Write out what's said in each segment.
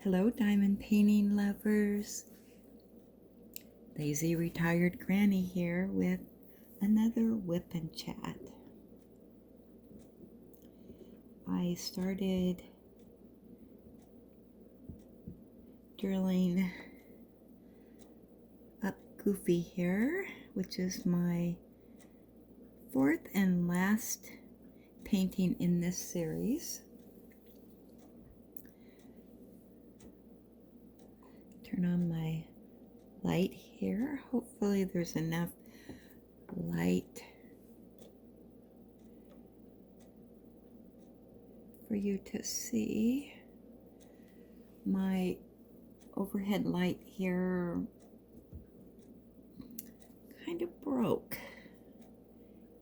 Hello, diamond painting lovers. Lazy retired granny here with another whip and chat. I started drilling up Goofy here, which is my fourth and last painting in this series. Turn on my light here. Hopefully there's enough light for you to see. My overhead light here kind of broke.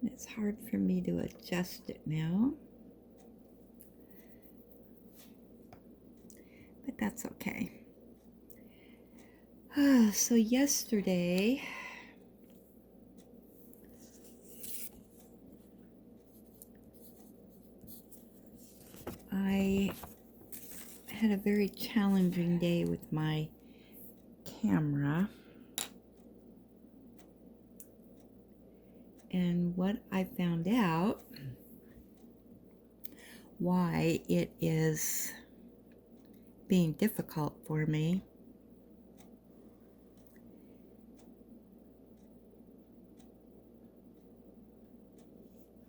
It's hard for me to adjust it now, but that's okay. So yesterday I had a very challenging day with my camera, and what I found out why it is being difficult for me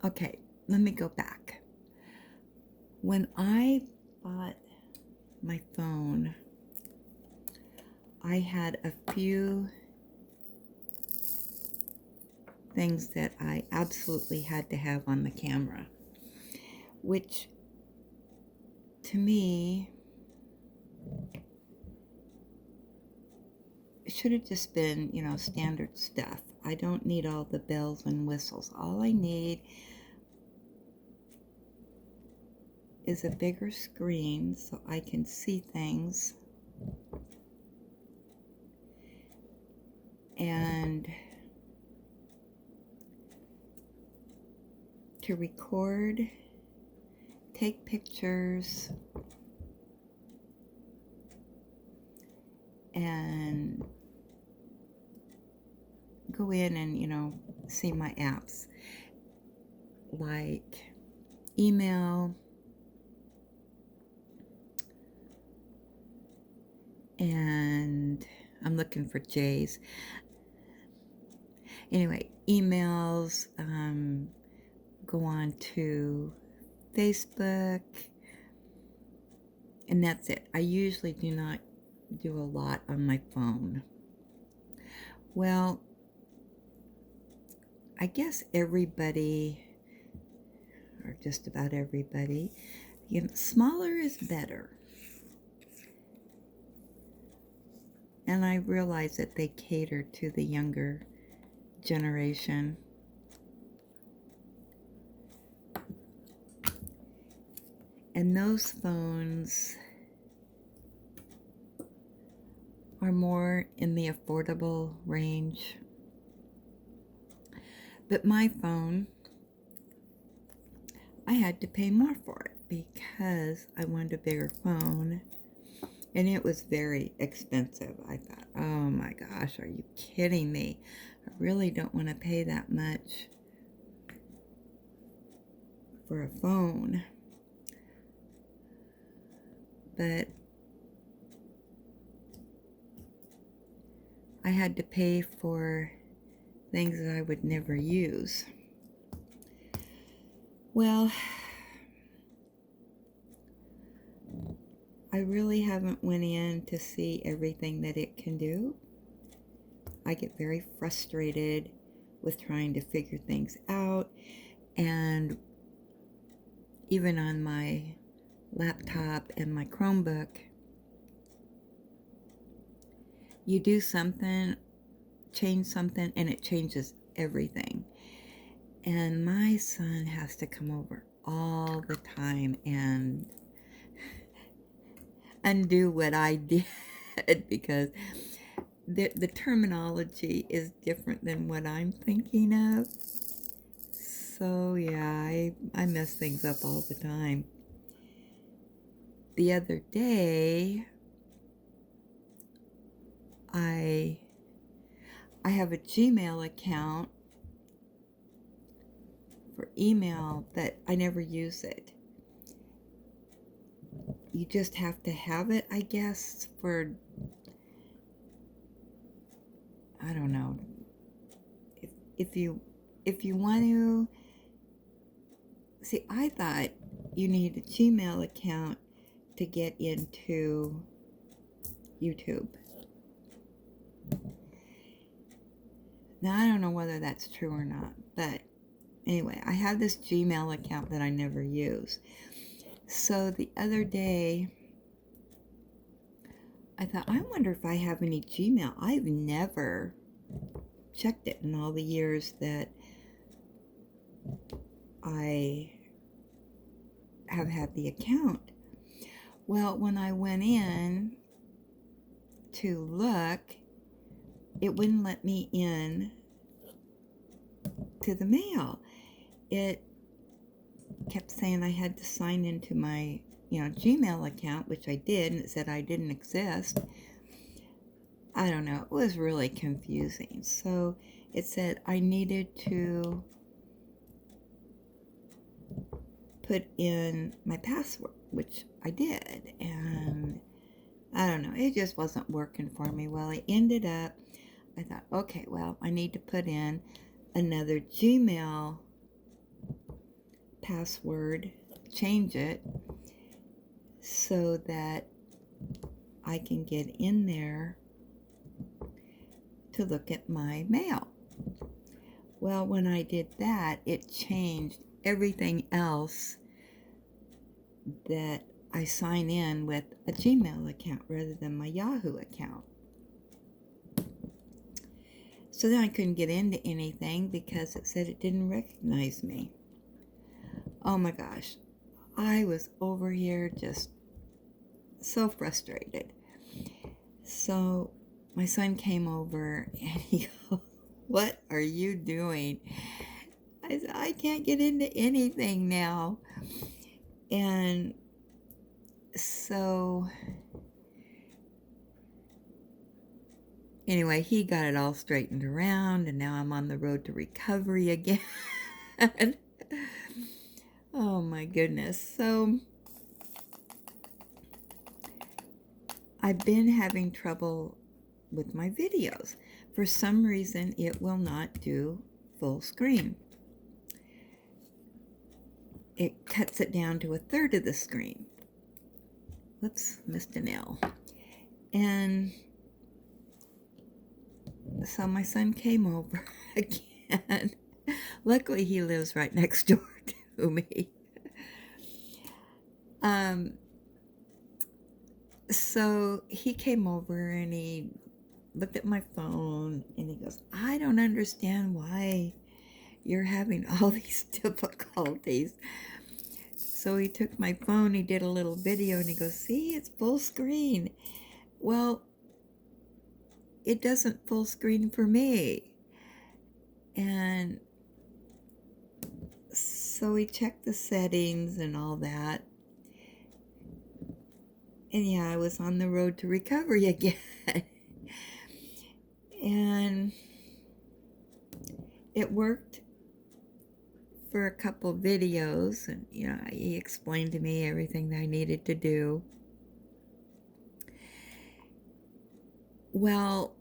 okay, let me go back. When I bought my phone, I had a few things that I absolutely had to have on the camera, which to me should have just been, standard stuff. I don't need all the bells and whistles. All I need is a bigger screen so I can see things and to record, take pictures, and go in and, see my apps like email and I'm looking for J's. Anyway, emails, go on to Facebook, and that's it. I usually do not do a lot on my phone. Well, I guess everybody, or just about everybody, smaller is better. And I realize that they cater to the younger generation. And those phones are more in the affordable range. But my phone, I had to pay more for it because I wanted a bigger phone. And it was very expensive. I thought, oh my gosh, are you kidding me? I really don't want to pay that much for a phone. But I had to pay for things that I would never use. Well, I really haven't went in to see everything that it can do. I get very frustrated with trying to figure things out, and even on my laptop and my Chromebook, you do something, change something, and it changes everything. And my son has to come over all the time and undo what I did because the terminology is different than what I'm thinking of. So yeah, I mess things up all the time. The other day, I have a Gmail account for email, but I never use it. You just have to have it, I guess, for, I don't know. If you want to, see, I thought you need a Gmail account to get into YouTube. Now, I don't know whether that's true or not, but anyway, I have this Gmail account that I never use. So the other day, I thought, I wonder if I have any Gmail. I've never checked it in all the years that I have had the account. Well, when I went in to look, it wouldn't let me in to the mail. It kept saying I had to sign into my, Gmail account, which I did, and it said I didn't exist. I don't know. It was really confusing. So it said I needed to put in my password, which I did, and I don't know, it just wasn't working for me. Well, it ended up, I thought, okay, well, I need to put in another Gmail password, change it so that I can get in there to look at my mail. Well, when I did that, it changed everything else that I sign in with a Gmail account rather than my Yahoo account. So then I couldn't get into anything because it said it didn't recognize me. Oh my gosh. I was over here just so frustrated. So my son came over and he goes, "What are you doing?" I said, "I can't get into anything now." And so anyway, he got it all straightened around, and now I'm on the road to recovery again. Oh my goodness. So I've been having trouble with my videos. For some reason, it will not do full screen. It cuts it down to a third of the screen. Whoops, missed an L. And so my son came over again. Luckily, he lives right next door to me. So he came over and he looked at my phone and he goes, "I don't understand why you're having all these difficulties." So he took my phone, he did a little video, and he goes, "See, it's full screen." Well, it doesn't full screen for me. And so we checked the settings and all that. And yeah, I was on the road to recovery again. And it worked for a couple videos, and he explained to me everything that I needed to do. Well,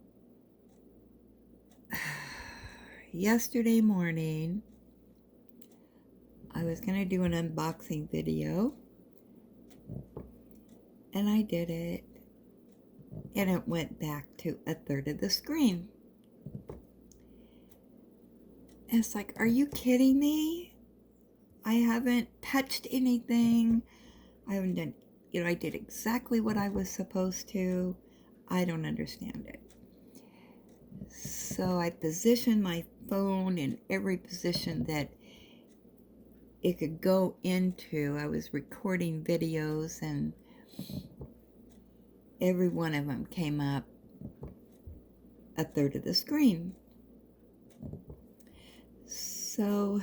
yesterday morning I was going to do an unboxing video, and I did it, and it went back to a third of the screen. And it's like, are you kidding me? I haven't touched anything. I haven't done, I did exactly what I was supposed to. I don't understand it. So I positioned my phone in every position that it could go into. I was recording videos, and every one of them came up a third of the screen. So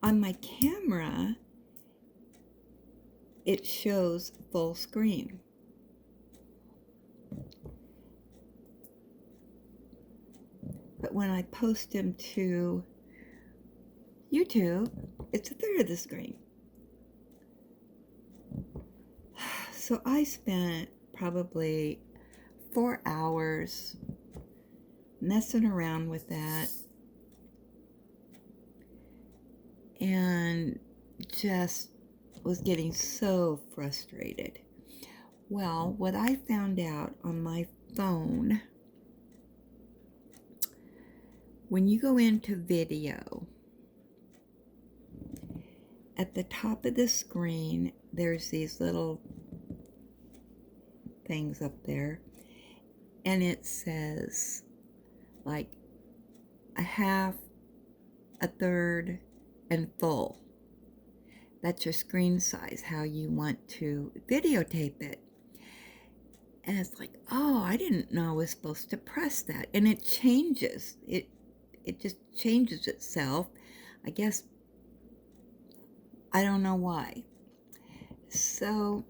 on my camera, it shows full screen. when I post them to YouTube, it's a third of the screen. So I spent probably 4 hours messing around with that and just was getting so frustrated. Well, what I found out on my phone, when you go into video, at the top of the screen, there's these little things up there, and it says like a half, a third, and full. That's your screen size, how you want to videotape it. And it's like, oh, I didn't know I was supposed to press that. And it changes. It just changes itself. I guess, I don't know why. So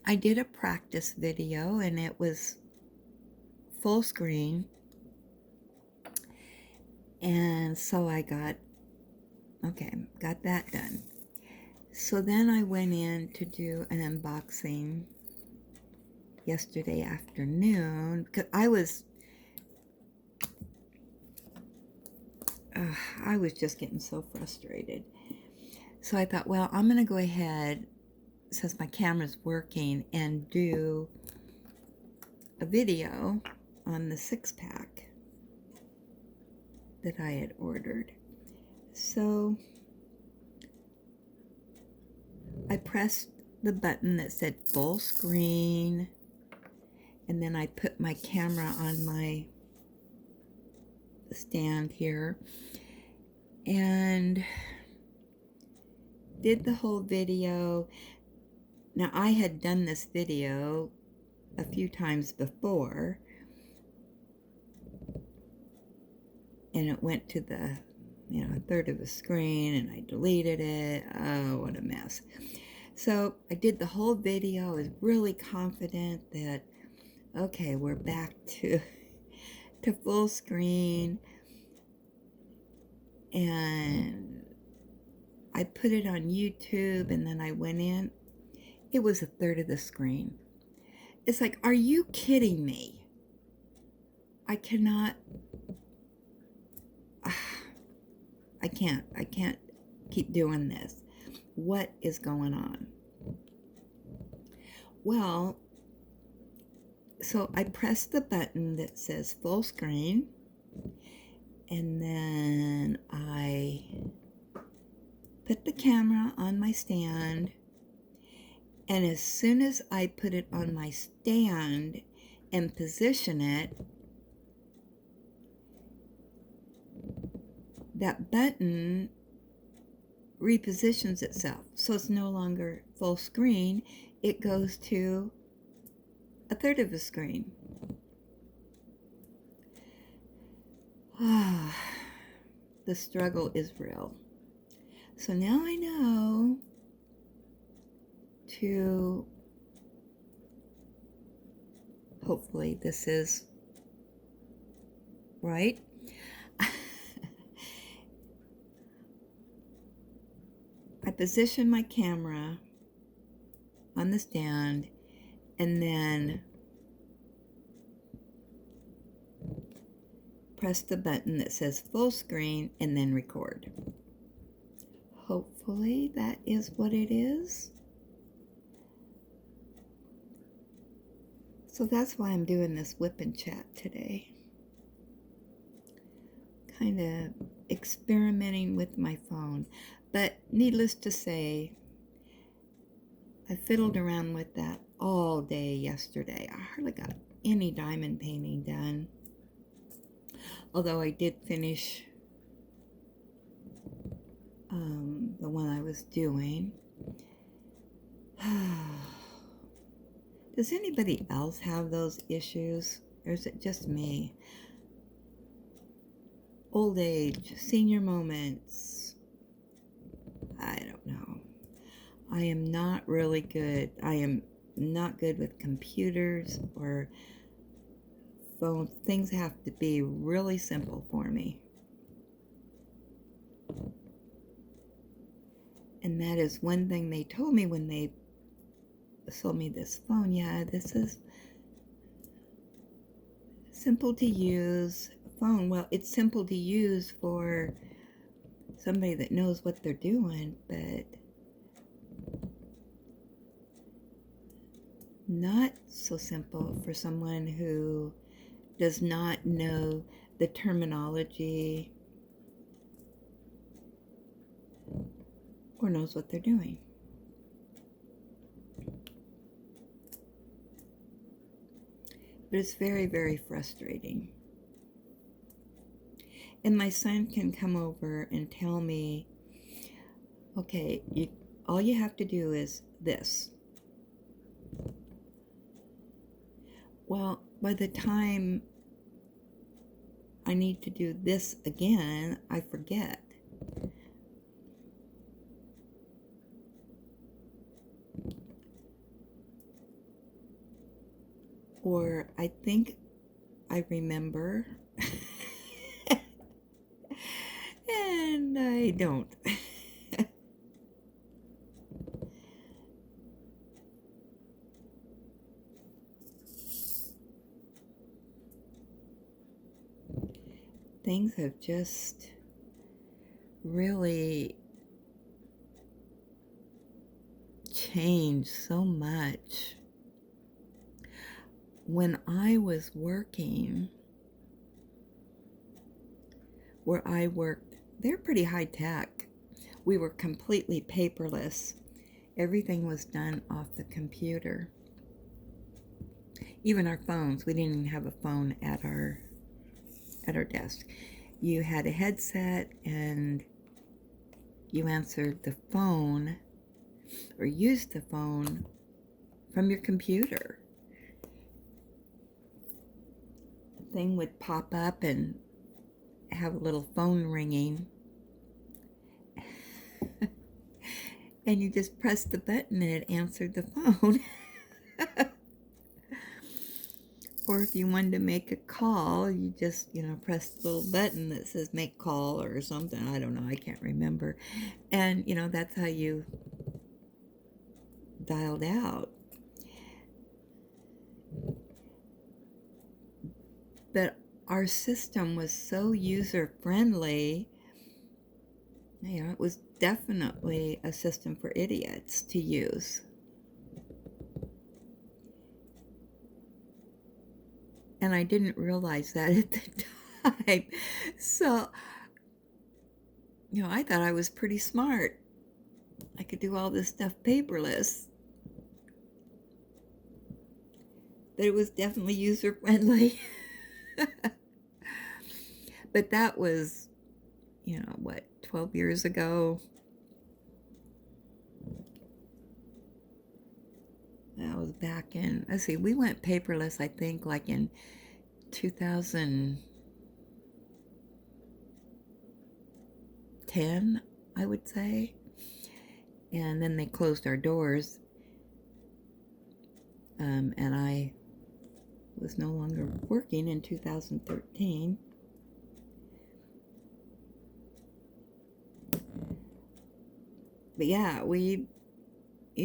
I did a practice video, and it was full screen. And so I got that done. So then I went in to do an unboxing yesterday afternoon because I was just getting so frustrated. So I thought, well, I'm going to go ahead, since my camera's working, and do a video on the 6-pack that I had ordered. So I pressed the button that said full screen, and then I put my camera on my stand here and did the whole video. Now, I had done this video a few times before, and it went to the, a third of the screen, and I deleted it. Oh, what a mess. So I did the whole video. I was really confident that, okay, we're back to full screen. And I put it on YouTube, and then I went in. It was a third of the screen. It's like, are you kidding me? I cannot. I can't keep doing this. What is going on? Well, so I pressed the button that says full screen, and then I put the camera on my stand, and as soon as I put it on my stand and position it, that button repositions itself. So it's no longer full screen. It goes to a third of the screen. The struggle is real. So now I know to, hopefully this is right. I position my camera on the stand, and then press the button that says full screen, and then record. Hopefully that is what it is. So that's why I'm doing this whip and chat today. Kind of experimenting with my phone. But needless to say, I fiddled around with that all day yesterday. I hardly got any diamond painting done. Although I did finish the one I was doing. Does anybody else have those issues? Or is it just me? Old age, senior moments. I don't know. I am not really good. I am not good with computers or phone, things have to be really simple for me. And that is one thing they told me when they sold me this phone. Yeah, this is simple to use phone. Well, it's simple to use for somebody that knows what they're doing, but not so simple for someone who does not know the terminology or knows what they're doing. But it's very, very frustrating. And my son can come over and tell me, okay, all you have to do is this. Well, by the time I need to do this again, I forget. Or I think I remember and I don't. Things have just really changed so much. When I was working where I worked, they're pretty high tech. We were completely paperless. Everything was done off the computer. Even our phones, we didn't even have a phone at our desk. You had a headset and you answered the phone or used the phone from your computer. The thing would pop up and have a little phone ringing. And you just pressed the button and it answered the phone. Or if you wanted to make a call, you just, press the little button that says make call or something. I don't know. I can't remember. And, that's how you dialed out. But our system was so user-friendly. It was definitely a system for idiots to use. And I didn't realize that at the time. So, I thought I was pretty smart. I could do all this stuff paperless. But it was definitely user-friendly. But that was, 12 years ago? That was back in, let's see, we went paperless, I think, like in 2010, I would say. And then they closed our doors. And I was no longer working in 2013. But yeah, you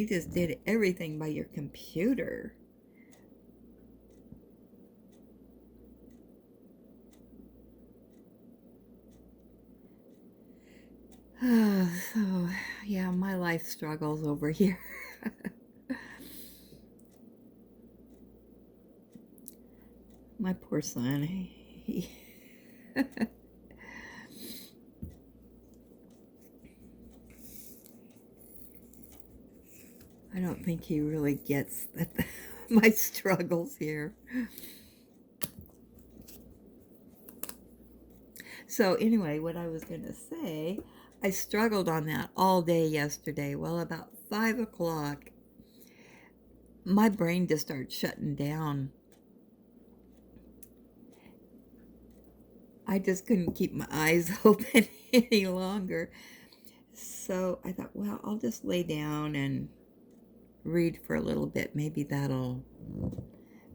just did everything by your computer. So, yeah, my life struggles over here. My poor son, he I don't think he really gets my struggles here. So anyway, what I was going to say, I struggled on that all day yesterday. Well, about 5 o'clock, my brain just started shutting down. I just couldn't keep my eyes open any longer. So I thought, well, I'll just lay down and read for a little bit. Maybe that'll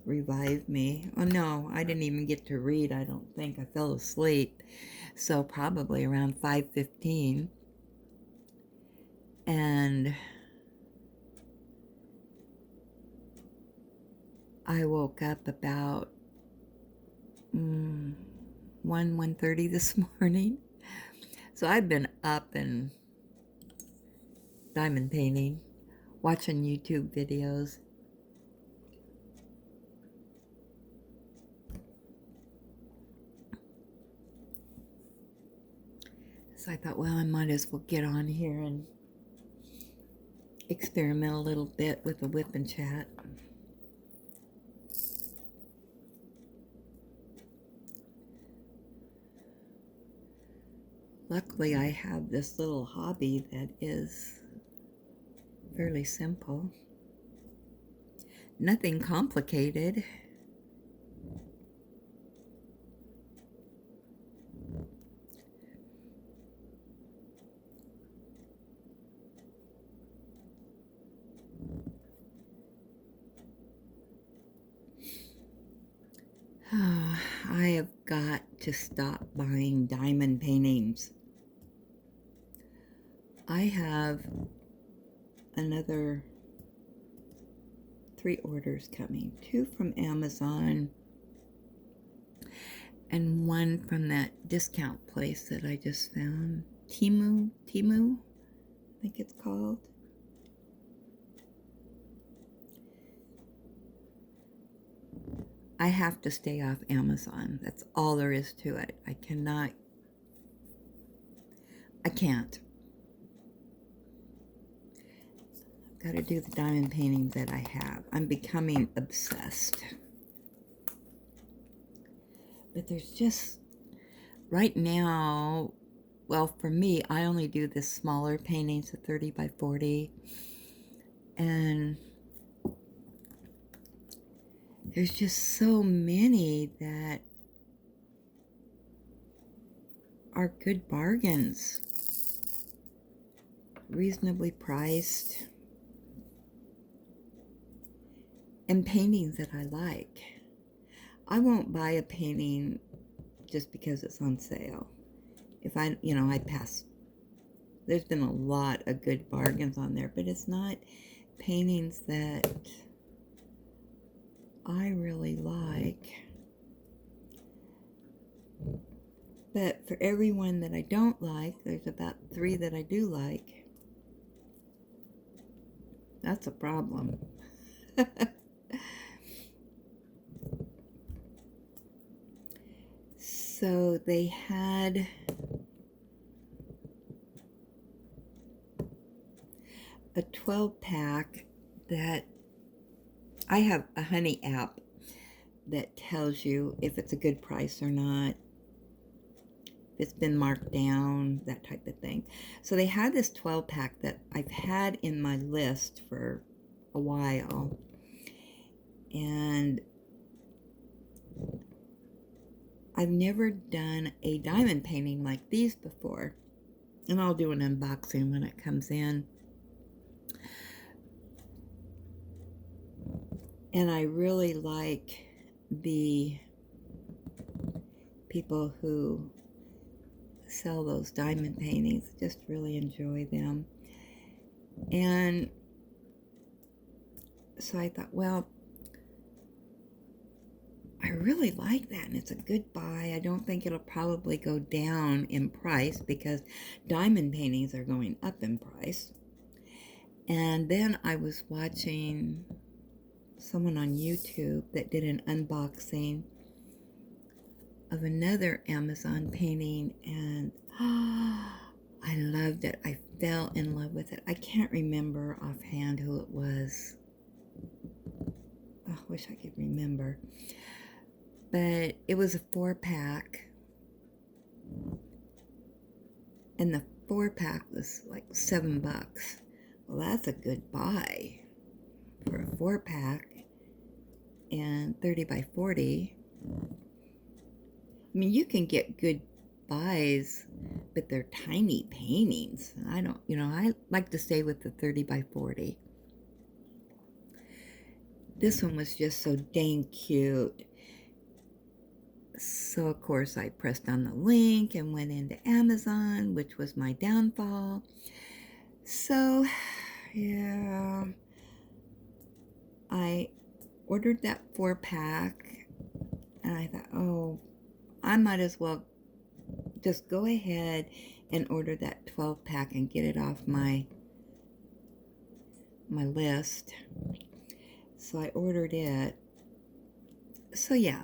revive me. Oh no, I didn't even get to read, I don't think. I fell asleep. So probably around 5:15. And I woke up about 1:30 this morning. So I've been up and diamond painting, watching YouTube videos. So I thought, well, I might as well get on here and experiment a little bit with the whip and chat. Luckily, I have this little hobby that is fairly simple. Nothing complicated. I have got to stop buying diamond paintings. I have another 3 orders coming, 2 from Amazon and 1 from that discount place that I just found. Temu, I think it's called. I have to stay off Amazon. That's all there is to it. I can't. I've got to do the diamond paintings that I have. I'm becoming obsessed. But there's just, right now, well, for me, I only do the smaller paintings, the 30 by 40. And there's just so many that are good bargains, reasonably priced, and paintings that I like. I won't buy a painting just because it's on sale. If I pass. There's been a lot of good bargains on there, but it's not paintings that I really like. But for every one that I don't like, there's about 3 that I do like. That's a problem. So they had a 12-pack that I have a Honey app that tells you if it's a good price or not, if it's been marked down, that type of thing. So they had this 12-pack that I've had in my list for a while, and I've never done a diamond painting like these before, and I'll do an unboxing when it comes in. And I really like the people who sell those diamond paintings. Just really enjoy them. And so I thought, well, I really like that, and it's a good buy. I don't think it'll probably go down in price because diamond paintings are going up in price. And then I was watching someone on YouTube that did an unboxing of another Amazon painting, and I loved it. I fell in love with it. I can't remember offhand who it was. I wish I could remember. But it was a 4-pack, and the 4-pack was like $7. Well, that's a good buy for a 4-pack and 30 by 40. I mean, you can get good buys, but they're tiny paintings. I like to stay with the 30 by 40. this one was just so dang cute. So, of course, I pressed on the link and went into Amazon, which was my downfall. So, yeah, I ordered that 4-pack, and I thought, oh, I might as well just go ahead and order that 12-pack and get it off my list. So I ordered it. So yeah,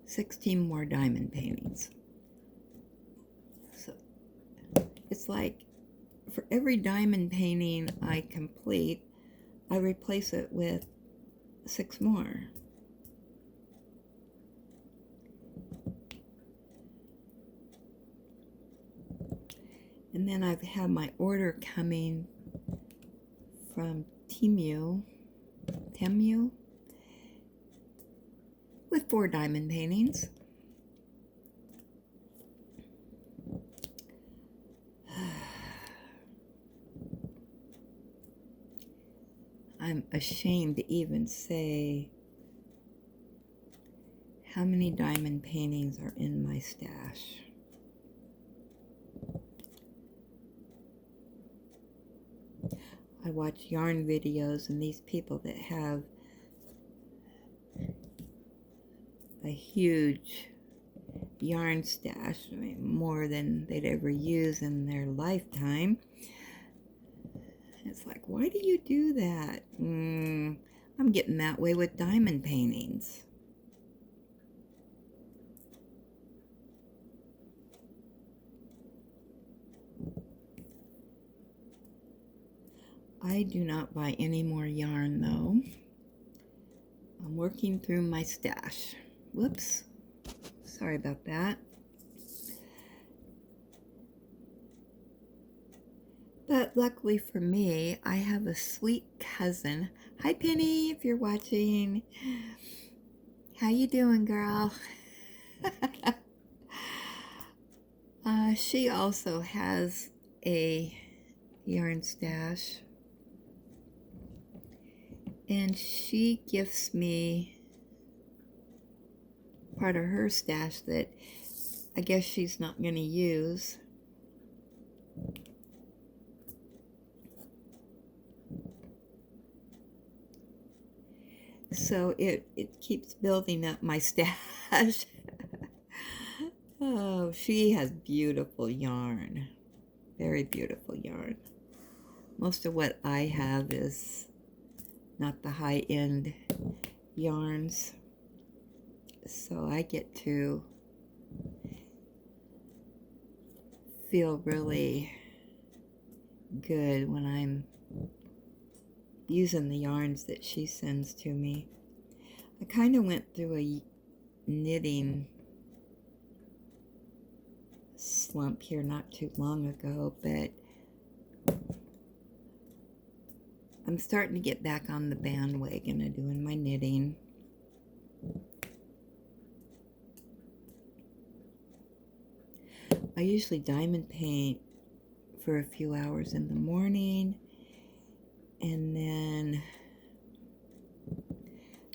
16 more diamond paintings. So it's like for every diamond painting I complete, I replace it with 6 more. And then I've had my order coming from Temu, with 4 diamond paintings. I'm ashamed to even say how many diamond paintings are in my stash. I watch yarn videos, and these people that have a huge yarn stash, I mean, more than they'd ever use in their lifetime. It's like, why do you do that? I'm getting that way with diamond paintings. I do not buy any more yarn, though. I'm working through my stash. Whoops. Sorry about that. But luckily for me, I have a sweet cousin. Hi, Penny, if you're watching. How you doing, girl? She also has a yarn stash. And she gifts me part of her stash that I guess she's not going to use. So it keeps building up my stash. Oh, she has beautiful yarn. Very beautiful yarn. Most of what I have is not the high-end yarns. So I get to feel really good when I'm using the yarns that she sends to me. I kind of went through a knitting slump here not too long ago, but I'm starting to get back on the bandwagon of doing my knitting. I usually diamond paint for a few hours in the morning, and then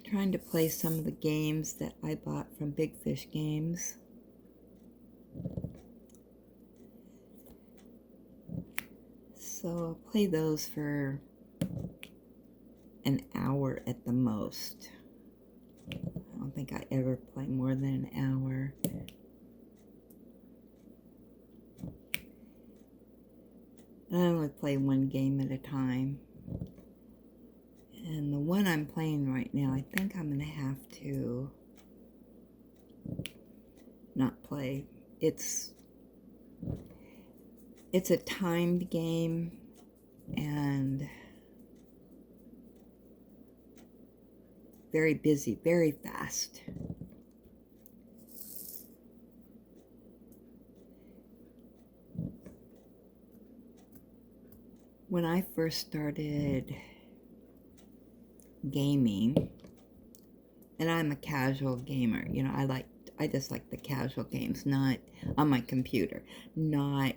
trying to play some of the games that I bought from Big Fish Games. So I'll play those for an hour at the most. I don't think I ever play more than an hour. I only play one game at a time. And the one I'm playing right now, I think I'm going to have to not play. It's a timed game, and very busy, very fast. When I first started gaming, and I'm a casual gamer, you know, I just like the casual games, not on my computer, not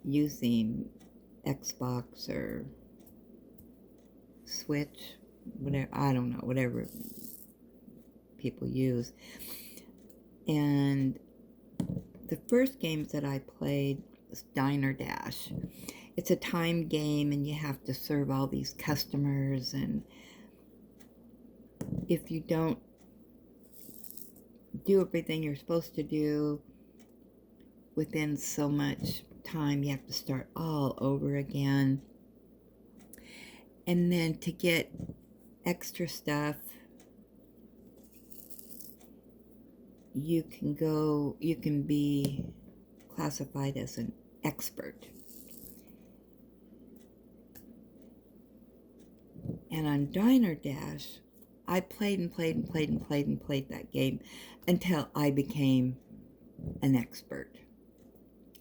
using Xbox or Switch, whatever, I don't know, whatever people use. And the first games that I played was Diner Dash. It's a time game, and you have to serve all these customers, and if you don't do everything you're supposed to do within so much time, you have to start all over again. And then to get extra stuff, you can be classified as an expert. And on Diner Dash, I played that game until I became an expert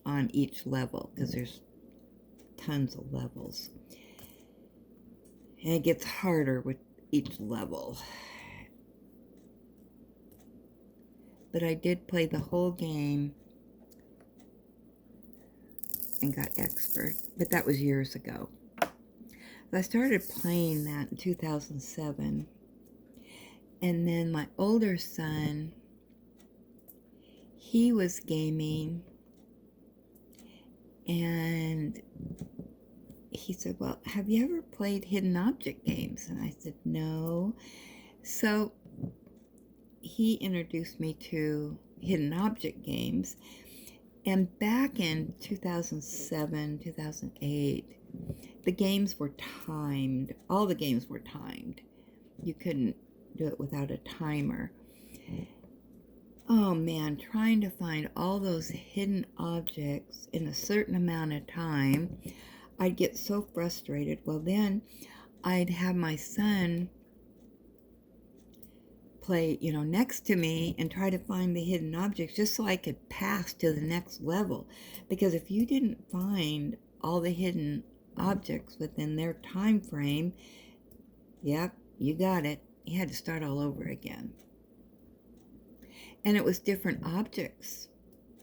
on each level, because there's tons of levels. And it gets harder with each level. But I did play the whole game and got expert, but that was years ago. I started playing that in 2007, and then my older son, he was gaming, and he said, well, have you ever played hidden object games? And I said, no. So he introduced me to hidden object games, and back in 2007, 2008, the games were timed. All the games were timed. You couldn't do it without a timer. Oh man, trying to find all those hidden objects in a certain amount of time, I'd get so frustrated. Well, then I'd have my son play, next to me and try to find the hidden objects just so I could pass to the next level. Because if you didn't find all the hidden objects within their time frame, yep, you got it. You had to start all over again. And it was different objects.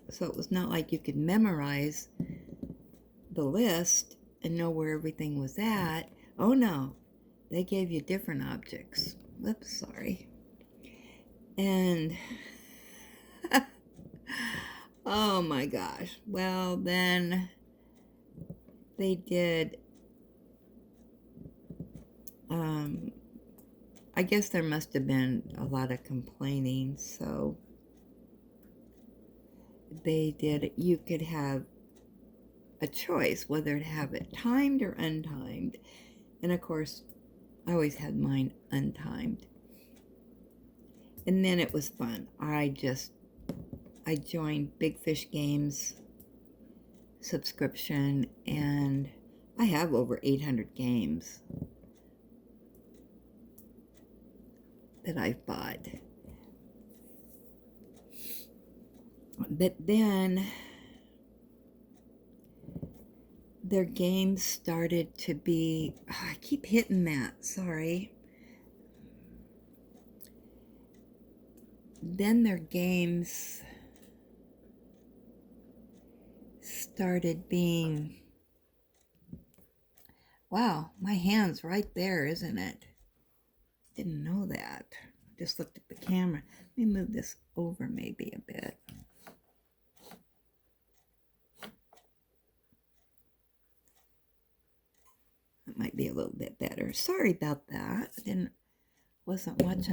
So it was not like you could memorize the list and know where everything was at. Oh no, they gave you different objects. Whoops, sorry. And oh my gosh. Well, then they did, I guess there must have been a lot of complaining, so they did, you could have a choice whether to have it timed or untimed. And of course, I always had mine untimed. And then it was fun. I joined Big Fish Games subscription, and I have over 800 games that I've bought. But then their games started to be, I keep hitting that, sorry. Then their games started being, wow, my hand's right there, isn't it? Didn't know that. Just looked at the camera. Let me move this over maybe a bit. That might be a little bit better. Sorry about that. Wasn't watching